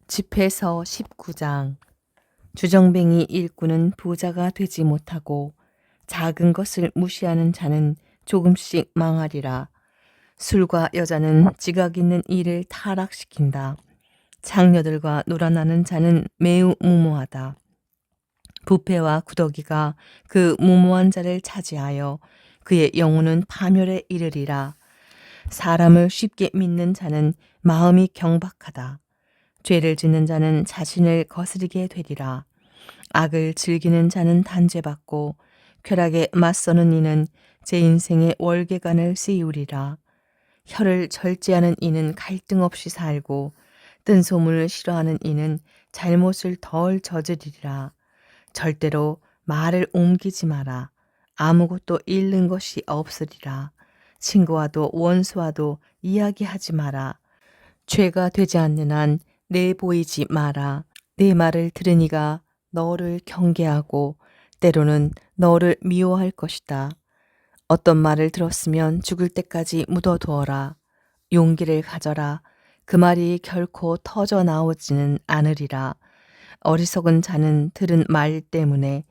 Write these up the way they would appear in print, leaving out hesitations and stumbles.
집회서 19장. 주정뱅이 일꾼은 부자가 되지 못하고 작은 것을 무시하는 자는 조금씩 망하리라. 술과 여자는 지각 있는 일을 타락시킨다. 장녀들과 놀아나는 자는 매우 무모하다. 부패와 구더기가 그 무모한 자를 차지하여 그의 영혼은 파멸에 이르리라. 사람을 쉽게 믿는 자는 마음이 경박하다. 죄를 짓는 자는 자신을 거스르게 되리라. 악을 즐기는 자는 단죄받고 쾌락에 맞서는 이는 제 인생의 월계관을 씌우리라. 혀를 절제하는 이는 갈등 없이 살고 뜬 소문을 싫어하는 이는 잘못을 덜 저지르리라. 절대로 말을 옮기지 마라. 아무것도 잃는 것이 없으리라. 친구와도 원수와도 이야기하지 마라. 죄가 되지 않는 한 내보이지 마라. 내 말을 들으니가 너를 경계하고 때로는 너를 미워할 것이다. 어떤 말을 들었으면 죽을 때까지 묻어두어라. 용기를 가져라. 그 말이 결코 터져 나오지는 않으리라. 어리석은 자는 들은 말 때문에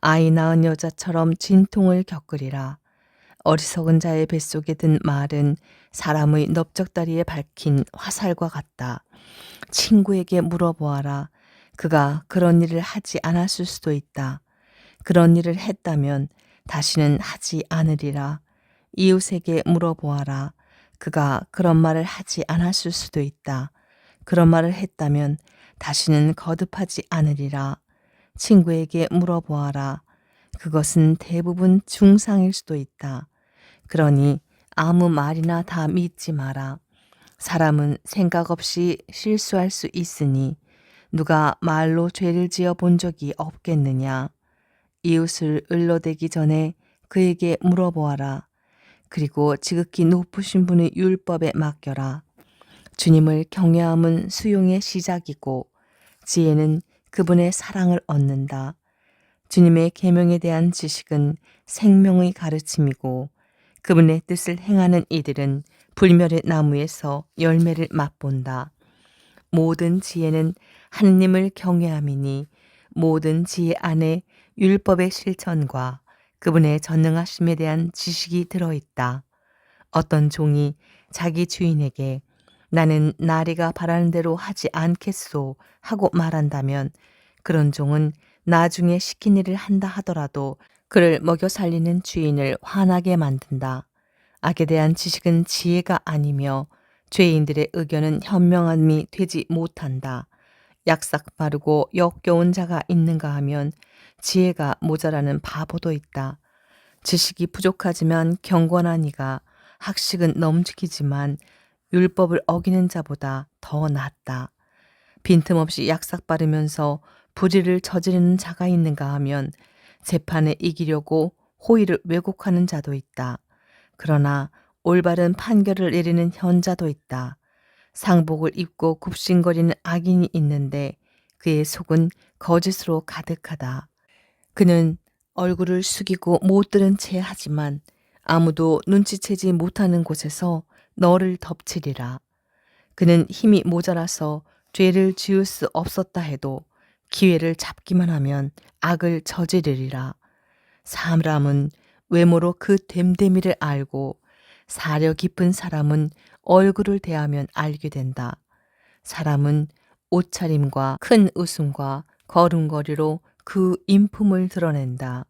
아이 낳은 여자처럼 진통을 겪으리라. 어리석은 자의 뱃속에 든 말은 사람의 넓적다리에 밝힌 화살과 같다. 친구에게 물어보아라. 그가 그런 일을 하지 않았을 수도 있다. 그런 일을 했다면 다시는 하지 않으리라. 이웃에게 물어보아라. 그가 그런 말을 하지 않았을 수도 있다. 그런 말을 했다면 다시는 거듭하지 않으리라. 친구에게 물어보아라. 그것은 대부분 중상일 수도 있다. 그러니 아무 말이나 다 믿지 마라. 사람은 생각 없이 실수할 수 있으니 누가 말로 죄를 지어 본 적이 없겠느냐. 이웃을 을러대기 전에 그에게 물어보아라. 그리고 지극히 높으신 분의 율법에 맡겨라. 주님을 경외함은 수용의 시작이고 지혜는 그분의 사랑을 얻는다. 주님의 계명에 대한 지식은 생명의 가르침이고 그분의 뜻을 행하는 이들은 불멸의 나무에서 열매를 맛본다. 모든 지혜는 하느님을 경외함이니 모든 지혜 안에 율법의 실천과 그분의 전능하심에 대한 지식이 들어있다. 어떤 종이 자기 주인에게 나는 나리가 바라는 대로 하지 않겠소 하고 말한다면 그런 종은 나중에 시킨 일을 한다 하더라도 그를 먹여 살리는 주인을 화나게 만든다. 악에 대한 지식은 지혜가 아니며 죄인들의 의견은 현명함이 되지 못한다. 약삭 빠르고 역겨운 자가 있는가 하면 지혜가 모자라는 바보도 있다. 지식이 부족하지만 경건한 이가 학식은 넘치기지만 율법을 어기는 자보다 더 낫다. 빈틈없이 약삭 빠르면서 불의를 저지르는 자가 있는가 하면 재판에 이기려고 호의를 왜곡하는 자도 있다. 그러나 올바른 판결을 내리는 현자도 있다. 상복을 입고 굽신거리는 악인이 있는데 그의 속은 거짓으로 가득하다. 그는 얼굴을 숙이고 못 들은 채 하지만 아무도 눈치채지 못하는 곳에서 너를 덮치리라. 그는 힘이 모자라서 죄를 지을 수 없었다 해도 기회를 잡기만 하면 악을 저지르리라. 사람은 외모로 그 됨됨이를 알고 사려 깊은 사람은 얼굴을 대하면 알게 된다. 사람은 옷차림과 큰 웃음과 걸음걸이로 그 인품을 드러낸다.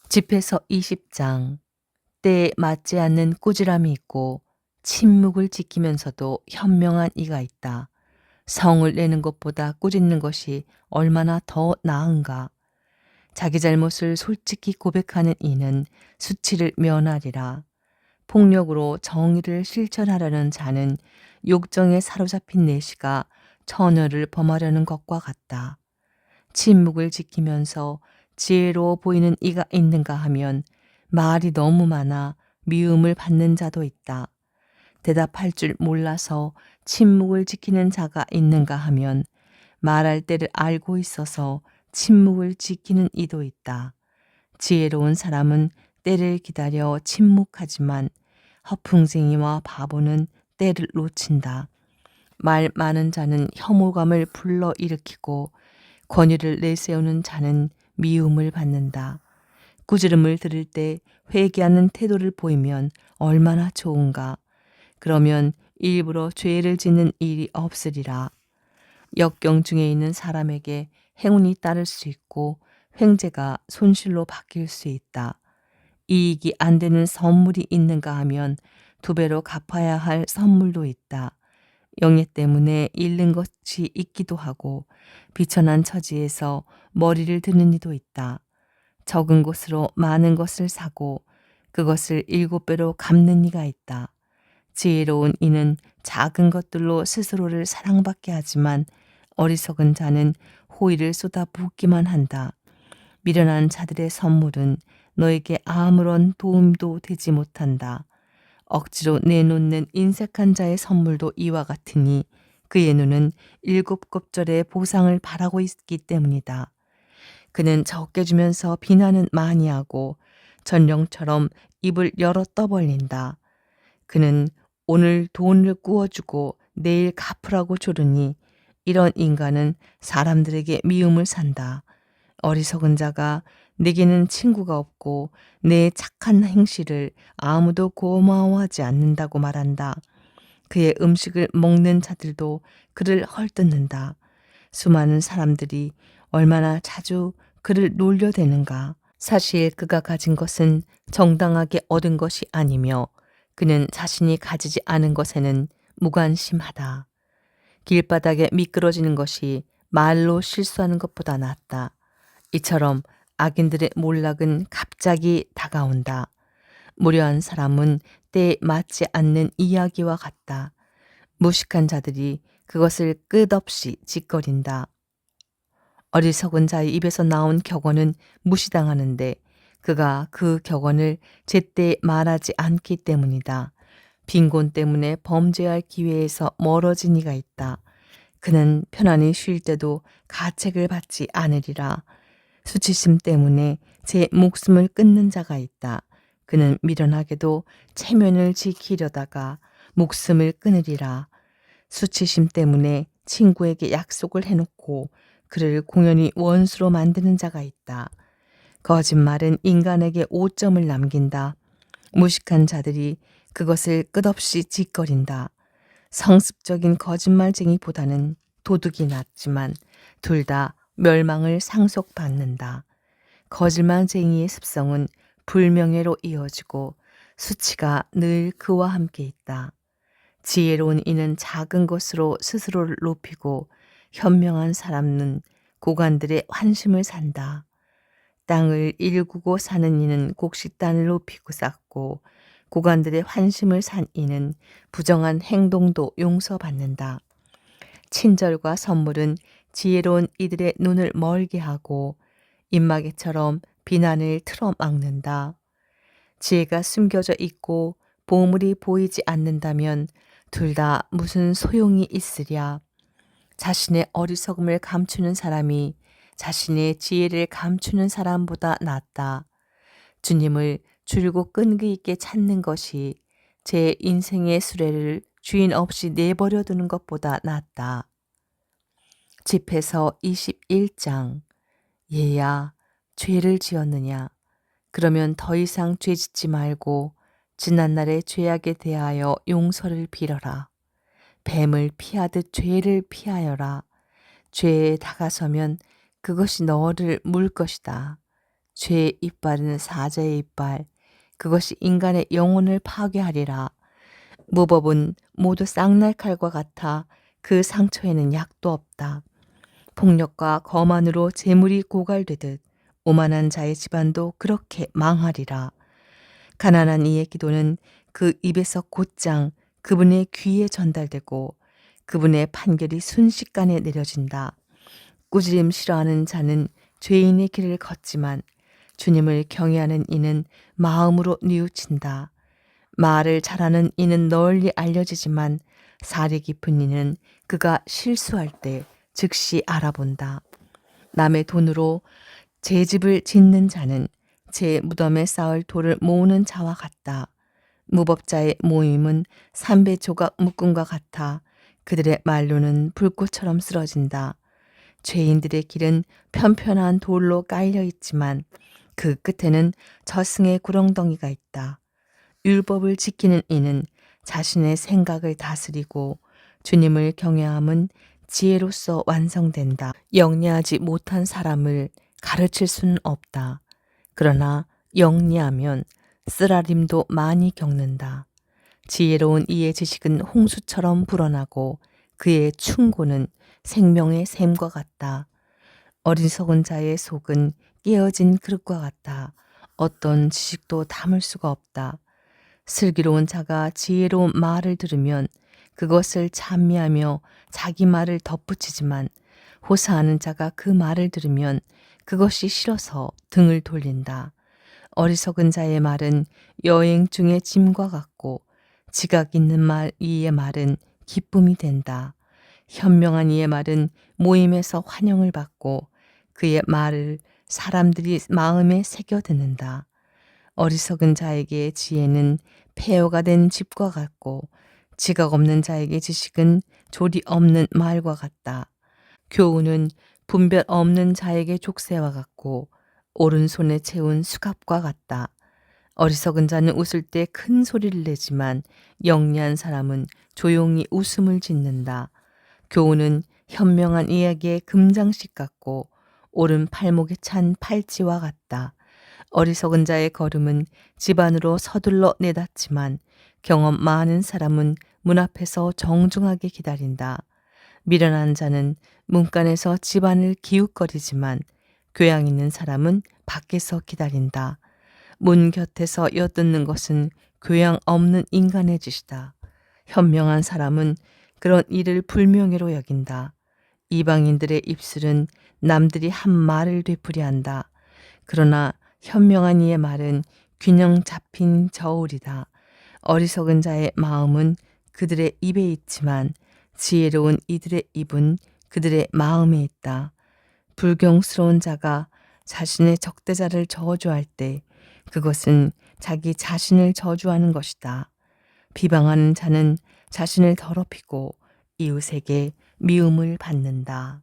집회서 20장. 때에 맞지 않는 꾸지람이 있고 침묵을 지키면서도 현명한 이가 있다. 성을 내는 것보다 꾸짖는 것이 얼마나 더 나은가. 자기 잘못을 솔직히 고백하는 이는 수치를 면하리라. 폭력으로 정의를 실천하려는 자는 욕정에 사로잡힌 내시가 처녀를 범하려는 것과 같다. 침묵을 지키면서 지혜로워 보이는 이가 있는가 하면 말이 너무 많아 미움을 받는 자도 있다. 대답할 줄 몰라서 침묵을 지키는 자가 있는가 하면 말할 때를 알고 있어서 침묵을 지키는 이도 있다. 지혜로운 사람은 때를 기다려 침묵하지만 허풍쟁이와 바보는 때를 놓친다. 말 많은 자는 혐오감을 불러일으키고 권위를 내세우는 자는 미움을 받는다. 꾸지람을 들을 때 회개하는 태도를 보이면 얼마나 좋은가. 그러면 일부러 죄를 짓는 일이 없으리라. 역경 중에 있는 사람에게 행운이 따를 수 있고 횡재가 손실로 바뀔 수 있다. 이익이 안 되는 선물이 있는가 하면 두 배로 갚아야 할 선물도 있다. 영예 때문에 잃는 것이 있기도 하고 비천한 처지에서 머리를 드는 이도 있다. 적은 것으로 많은 것을 사고 그것을 7배로 갚는 이가 있다. 지혜로운 이는 작은 것들로 스스로를 사랑받게 하지만 어리석은 자는 호의를 쏟아붓기만 한다. 미련한 자들의 선물은 너에게 아무런 도움도 되지 못한다. 억지로 내놓는 인색한 자의 선물도 이와 같으니 그의 눈은 7급절의 보상을 바라고 있기 때문이다. 그는 적게 주면서 비난은 많이 하고 전령처럼 입을 열어 떠벌린다. 그는 오늘 돈을 구워주고 내일 갚으라고 조르니 이런 인간은 사람들에게 미움을 산다. 어리석은 자가 내게는 친구가 없고 내 착한 행실을 아무도 고마워하지 않는다고 말한다. 그의 음식을 먹는 자들도 그를 헐뜯는다. 수많은 사람들이 얼마나 자주 그를 놀려대는가. 사실 그가 가진 것은 정당하게 얻은 것이 아니며 그는 자신이 가지지 않은 것에는 무관심하다. 길바닥에 미끄러지는 것이 말로 실수하는 것보다 낫다. 이처럼 악인들의 몰락은 갑자기 다가온다. 무료한 사람은 때에 맞지 않는 이야기와 같다. 무식한 자들이 그것을 끝없이 짓거린다. 어리석은 자의 입에서 나온 격언은 무시당하는데 그가 그 격언을 제때 말하지 않기 때문이다. 빈곤 때문에 범죄할 기회에서 멀어진 이가 있다. 그는 편안히 쉴 때도 가책을 받지 않으리라. 수치심 때문에 제 목숨을 끊는 자가 있다. 그는 미련하게도 체면을 지키려다가 목숨을 끊으리라. 수치심 때문에 친구에게 약속을 해놓고 그를 공연히 원수로 만드는 자가 있다. 거짓말은 인간에게 오점을 남긴다. 무식한 자들이 그것을 끝없이 짓거린다. 성습적인 거짓말쟁이보다는 도둑이 낫지만 둘 다 멸망을 상속받는다. 거짓말쟁이의 습성은 불명예로 이어지고 수치가 늘 그와 함께 있다. 지혜로운 이는 작은 것으로 스스로를 높이고 현명한 사람은 고관들의 환심을 산다. 땅을 일구고 사는 이는 곡식단을 높이고 쌓고 고관들의 환심을 산 이는 부정한 행동도 용서받는다. 친절과 선물은 지혜로운 이들의 눈을 멀게 하고 입마개처럼 비난을 틀어막는다. 지혜가 숨겨져 있고 보물이 보이지 않는다면 둘 다 무슨 소용이 있으랴. 자신의 어리석음을 감추는 사람이 자신의 지혜를 감추는 사람보다 낫다. 주님을 줄고 끈기 있게 찾는 것이 제 인생의 수레를 주인 없이 내버려 두는 것보다 낫다. 집에서 21장. 얘야, 죄를 지었느냐? 그러면 더 이상 죄 짓지 말고 지난날의 죄악에 대하여 용서를 빌어라. 뱀을 피하듯 죄를 피하여라. 죄에 다가서면 그것이 너를 물 것이다. 죄의 이빨은 사자의 이빨, 그것이 인간의 영혼을 파괴하리라. 무법은 모두 쌍날칼과 같아 그 상처에는 약도 없다. 폭력과 거만으로 재물이 고갈되듯 오만한 자의 집안도 그렇게 망하리라. 가난한 이의 기도는 그 입에서 곧장 그분의 귀에 전달되고 그분의 판결이 순식간에 내려진다. 꾸지림 싫어하는 자는 죄인의 길을 걷지만 주님을 경외하는 이는 마음으로 뉘우친다. 말을 잘하는 이는 널리 알려지지만 사리 깊은 이는 그가 실수할 때 즉시 알아본다. 남의 돈으로 제 집을 짓는 자는 제 무덤에 쌓을 돌을 모으는 자와 같다. 무법자의 모임은 삼배 조각 묶음과 같아 그들의 말로는 불꽃처럼 쓰러진다. 죄인들의 길은 편편한 돌로 깔려 있지만 그 끝에는 저승의 구렁덩이가 있다. 율법을 지키는 이는 자신의 생각을 다스리고 주님을 경외함은 지혜로서 완성된다. 영리하지 못한 사람을 가르칠 수는 없다. 그러나 영리하면 쓰라림도 많이 겪는다. 지혜로운 이의 지식은 홍수처럼 불어나고 그의 충고는 생명의 샘과 같다. 어리석은 자의 속은 깨어진 그릇과 같다. 어떤 지식도 담을 수가 없다. 슬기로운 자가 지혜로운 말을 들으면 그것을 찬미하며 자기 말을 덧붙이지만 호사하는 자가 그 말을 들으면 그것이 싫어서 등을 돌린다. 어리석은 자의 말은 여행 중의 짐과 같고 지각 있는 말 이의 말은 기쁨이 된다. 현명한 이의 말은 모임에서 환영을 받고 그의 말을 사람들이 마음에 새겨듣는다. 어리석은 자에게 지혜는 폐허가 된 집과 같고 지각 없는 자에게 지식은 조리 없는 말과 같다. 교훈은 분별 없는 자에게 족쇄와 같고 오른손에 채운 수갑과 같다. 어리석은 자는 웃을 때 큰 소리를 내지만 영리한 사람은 조용히 웃음을 짓는다. 교훈은 현명한 이에게 금장식 같고 오른 팔목에 찬 팔찌와 같다. 어리석은 자의 걸음은 집 안으로 서둘러 내닫지만 경험 많은 사람은 문 앞에서 정중하게 기다린다. 미련한 자는 문간에서 집안을 기웃거리지만 교양 있는 사람은 밖에서 기다린다. 문 곁에서 엿듣는 것은 교양 없는 인간의 짓이다. 현명한 사람은 그런 일을 불명예로 여긴다. 이방인들의 입술은 남들이 한 말을 되풀이한다. 그러나 현명한 이의 말은 균형 잡힌 저울이다. 어리석은 자의 마음은 그들의 입에 있지만 지혜로운 이들의 입은 그들의 마음에 있다. 불경스러운 자가 자신의 적대자를 저주할 때 그것은 자기 자신을 저주하는 것이다. 비방하는 자는 자신을 더럽히고 이웃에게 미움을 받는다.